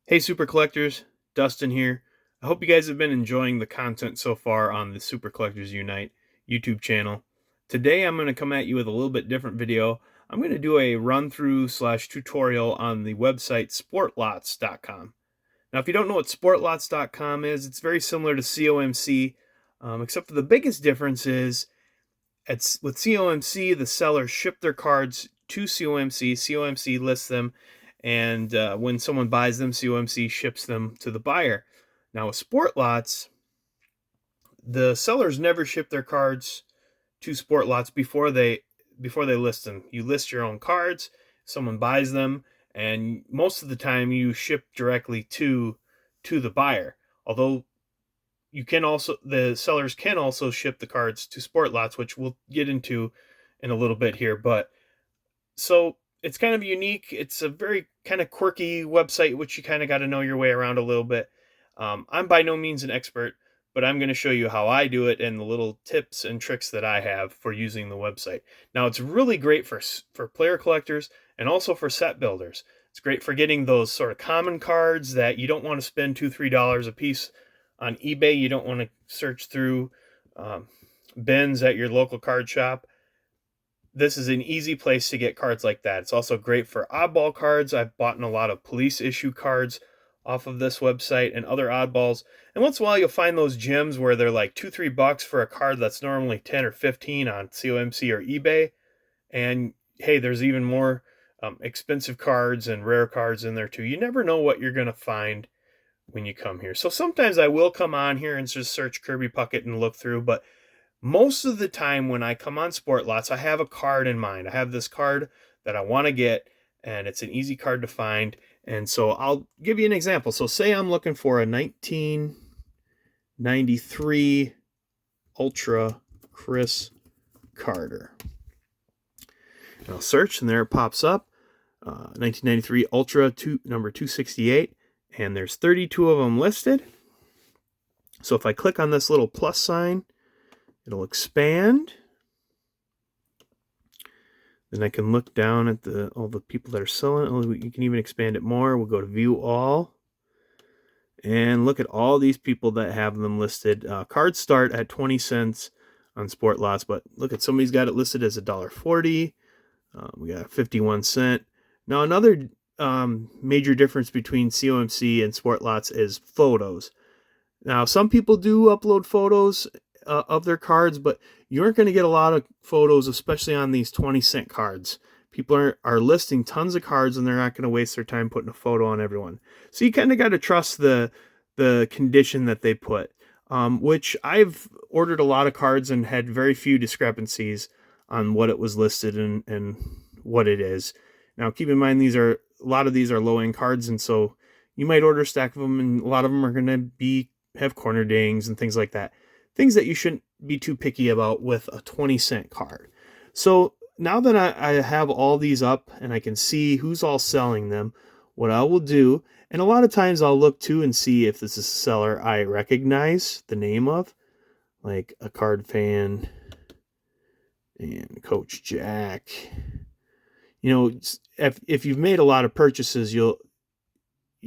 Hey, Super Collectors, Dustin here. I hope you guys have been enjoying the content so far on the Super Collectors Unite YouTube channel. Today I'm going to come at you with a little bit different video. I'm going to do a run through slash tutorial on the website sportlots.com. Now, if you don't know what sportlots.com is, it's very similar to COMC, except for the biggest difference is with COMC, the sellers ship their cards to COMC. COMC lists them, and when someone buys them, COMC ships them to the buyer. Now, with Sportlots, the sellers never ship their cards to Sportlots before they list them. You list your own cards, someone buys them, and most of the time you ship directly to the buyer. Although the sellers can also ship the cards to Sportlots, which we'll get into in a little bit here. But so it's kind of unique. It's a very kind of quirky website, which you kind of got to know your way around a little bit. I'm by no means an expert, but I'm going to show you how I do it and the little tips and tricks that I have for using the website. Now, it's really great for player collectors and also for set builders. It's great for getting those sort of common cards that you don't want to spend $2-3 a piece on eBay. You don't want to search through bins at your local card shop. This is an easy place to get cards like that. It's also great for oddball cards. I've bought in a lot of police issue cards off of this website and other oddballs. And once in a while you'll find those gems where they're like $2-3 for a card that's normally 10 or 15 on COMC or eBay. And hey, there's even more expensive cards and rare cards in there too. You never know what you're going to find when you come here. So sometimes I will come on here and just search Kirby Puckett and look through, but most of the time when I come on Sportlots, I have a card in mind. I have this card that I want to get, and it's an easy card to find. And so I'll give you an example. So say I'm looking for a 1993 Ultra Chris Carter. And I'll search, and there it pops up. 1993 Ultra number 268. And there's 32 of them listed. So if I click on this little plus sign, it'll expand. Then I can look down at all the people that are selling it. You can even expand it more. We'll go to view all. And look at all these people that have them listed. Cards start at 20 cents on Sportlots, but look at somebody's got it listed as $1.40. We got 51 cent. Now another major difference between COMC and Sportlots is photos. Now some people do upload photos of their cards, but you aren't going to get a lot of photos, especially on these 20-cent cards. People are listing tons of cards, and they're not going to waste their time putting a photo on everyone. So you kind of got to trust the condition that they put, which I've ordered a lot of cards and had very few discrepancies on what it was listed and what it is. Now, keep in mind, a lot of these are low-end cards, and so you might order a stack of them, and a lot of them are going to have corner dings and things like that. Things that you shouldn't be too picky about with a 20-cent card. So now that I have all these up and I can see who's all selling them, what I will do, and a lot of times I'll look too and see if this is a seller I recognize the name of, like a Card Fan and Coach Jack. You know, if you've made a lot of purchases, you'll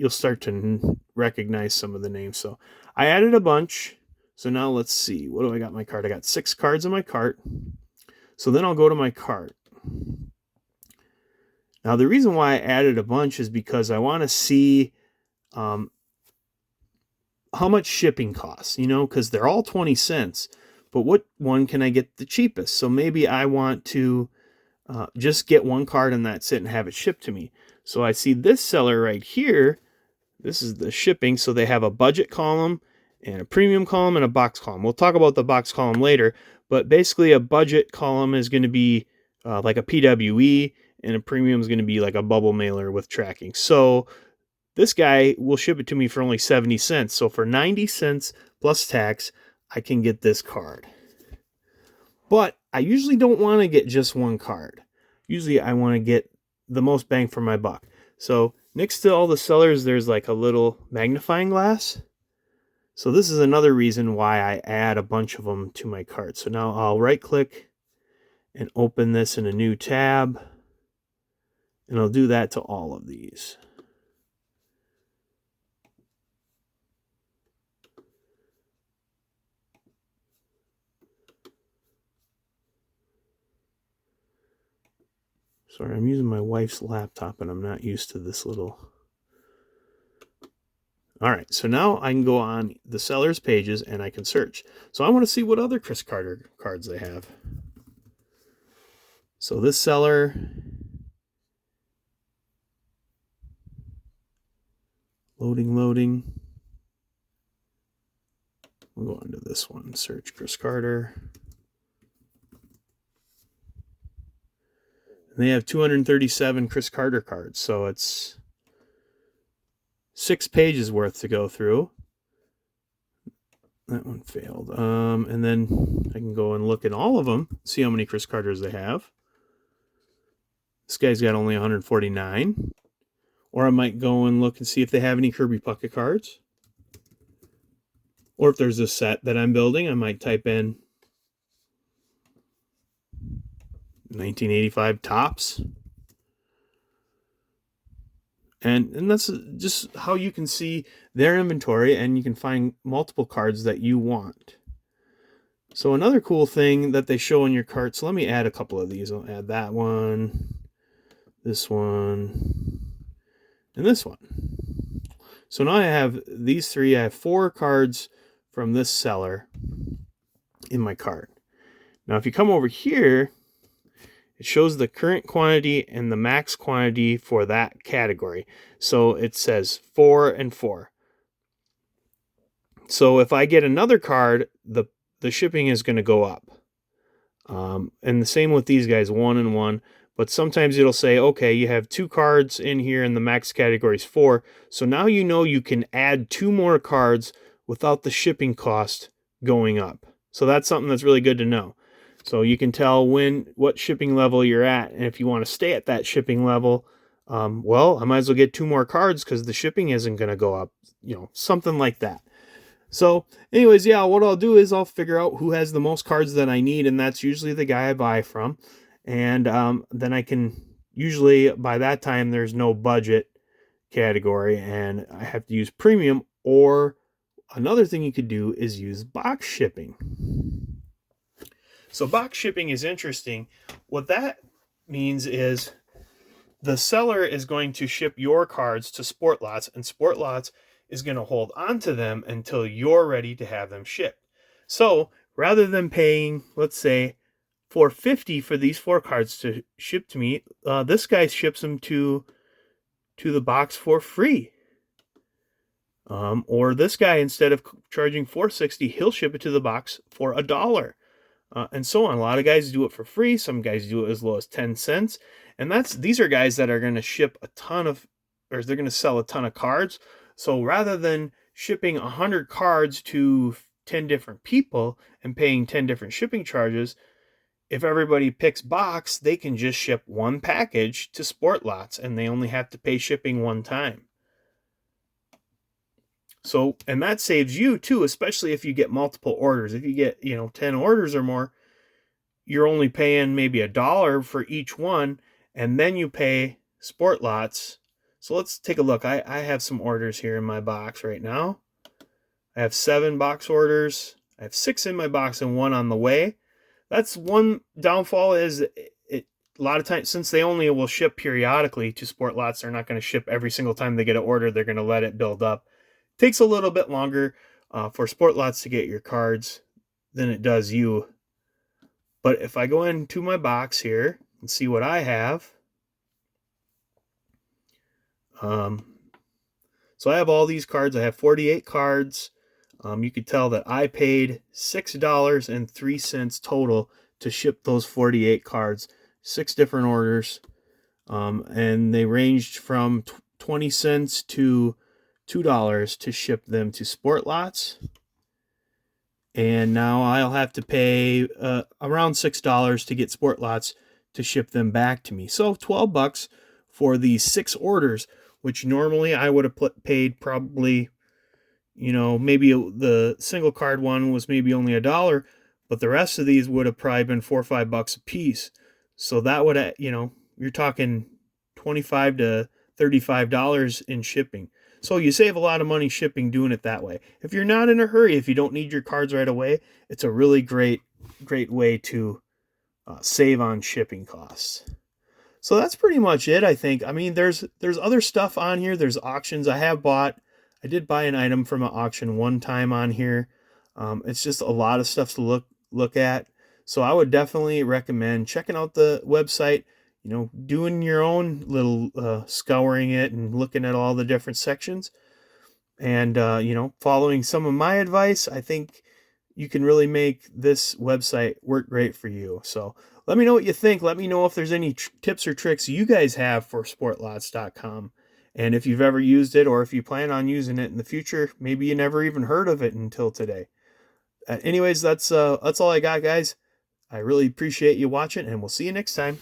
start to recognize some of the names. So I added a bunch. So now let's see. What do I got in my cart? I got 6 cards in my cart. So then I'll go to my cart. Now the reason why I added a bunch is because I want to see how much shipping costs, because they're all 20 cents. But what one can I get the cheapest? So maybe I want to just get one card and that's it and have it shipped to me. So I see this seller right here. This is the shipping. So they have a budget column and a premium column and a box column. We'll talk about the box column later, but basically a budget column is going to be like a PWE, and a premium is going to be like a bubble mailer with tracking. So this guy will ship it to me for only 70 cents. So for 90 cents plus tax, I can get this card. But I usually don't want to get just one card. Usually I want to get the most bang for my buck. So next to all the sellers, there's like a little magnifying glass. So this is another reason why I add a bunch of them to my cart. So now I'll right click and open this in a new tab. And I'll do that to all of these. Sorry, I'm using my wife's laptop and I'm not used to this little... All right, so now I can go on the seller's pages and I can search. So I want to see what other Chris Carter cards they have. So this seller, loading. We'll go into this one, search Chris Carter. And they have 237 Chris Carter cards, so it's 6 pages worth to go through. That one failed. And then I can go and look at all of them, see how many Chris Carters they have. This guy's got only 149. Or I might go and look and see if they have any Kirby Puckett cards. Or if there's a set that I'm building, I might type in 1985 Topps. And that's just how you can see their inventory, and you can find multiple cards that you want. So another cool thing that they show in your carts, let me add a couple of these. I'll add that one, this one, and this one. So now I have these 3. I have 4 cards from this seller in my cart. Now if you come over here, it shows the current quantity and the max quantity for that category. So it says 4 and 4. So if I get another card, the shipping is going to go up. And the same with these guys, 1 and 1. But sometimes it'll say, okay, you have 2 cards in here and the max category is 4. So now you know you can add 2 more cards without the shipping cost going up. So that's something that's really good to know. So you can tell what shipping level you're at. And if you want to stay at that shipping level, well, I might as well get 2 more cards because the shipping isn't going to go up, something like that. So anyways, yeah, what I'll do is I'll figure out who has the most cards that I need, and that's usually the guy I buy from. And then I can, usually by that time, there's no budget category, and I have to use premium, or another thing you could do is use box shipping. So box shipping is interesting. What that means is the seller is going to ship your cards to Sportlots, and Sportlots is going to hold on to them until you're ready to have them shipped. So rather than paying, let's say, $4.50 for these 4 cards to ship to me, this guy ships them to the box for free. Or this guy, instead of charging $4.60, he'll ship it to the box for $1. And so on. A lot of guys do it for free. Some guys do it as low as 10 cents. And these are guys that are going to ship they're going to sell a ton of cards. So rather than shipping 100 cards to 10 different people and paying 10 different shipping charges, if everybody picks box, they can just ship 1 package to Sportlots, and they only have to pay shipping 1 time. So, and that saves you too, especially if you get multiple orders. If you get, 10 orders or more, you're only paying maybe $1 for each one, and then you pay Sportlots. So let's take a look. I have some orders here in my box right now. I have 7 box orders. I have 6 in my box and 1 on the way. That's one downfall, is a lot of times, since they only will ship periodically to Sportlots, they're not going to ship every single time they get an order. They're going to let it build up. Takes a little bit longer for Sportlots to get your cards than it does you. But if I go into my box here and see what I have, so I have all these cards. I have 48 cards. You could tell that I paid $6.03 total to ship those 48 cards, 6 different orders, and they ranged from 20 cents to $2 to ship them to Sportlots. And now I'll have to pay around $6 to get Sportlots to ship them back to me. So $12 for these 6 orders, which normally I would have paid probably, maybe the single card one was maybe only $1, but the rest of these would have probably been $4 or $5 a piece. So that would, you're talking $25 to $35 in shipping. So you save a lot of money shipping doing it that way. If you're not in a hurry, if you don't need your cards right away, it's a really great way to save on shipping costs. So that's pretty much it, I think. I mean, there's other stuff on here. There's auctions. I did buy an item from an auction one time on here. It's just a lot of stuff to look at. So I would definitely recommend checking out the website. Doing your own little scouring it and looking at all the different sections, and following some of my advice. I think you can really make this website work great for you. So let me know what you think. Let me know if there's any tips or tricks you guys have for sportlots.com, and if you've ever used it or if you plan on using it in the future. Maybe you never even heard of it until today. Anyways, that's all I got, guys. I really appreciate you watching, and we'll see you next time.